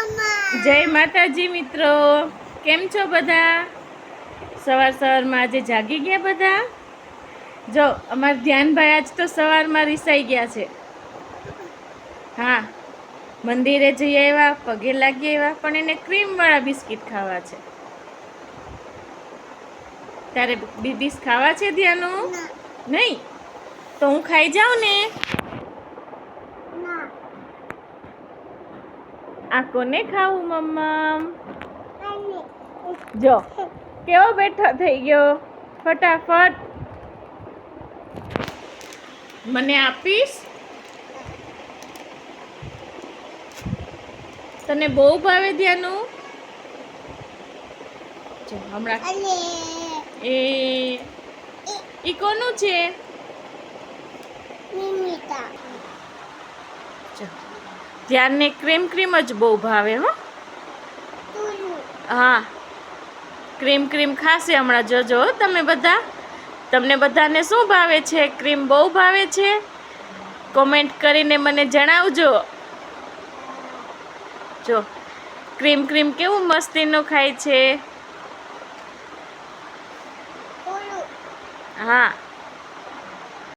જય માતાજી મિત્રો, કેમ છો બધા? સવારમાં આજે જાગી ગયા બધા? જો અમાર ધ્યાનભાઈ આજ તો સવારમાં રીસાઈ ગયા છે. હા, મંદિરે જઈ આવ્યા, પગે લાગી આવ્યા, પણ એને ક્રીમવાળા બિસ્કિટ ખાવા છે. તારે બીબીસ ખાવા છે ધ્યાનો? નહીં તો હું ખાઈ જાઉં ને? આ કોને ખાવું મમ્મા? જો કેવો બેઠો થઈ ગયો, ફટાફટ મને આપીશ? તને બહુ ભાવે ધ્યાનું? જો હમણાં એ કોનું છે? ધ્યાનને ક્રીમ જ બહુ ભાવે. હો હા, ક્રીમ ખાશે હમણાં. જોજો તમે બધા, તમને બધાને શું ભાવે છે? ક્રીમ બહુ ભાવે છે? કોમેન્ટ કરીને મને જણાવજો. જો ક્રીમ કેવું મસ્તીનું ખાય છે. હા.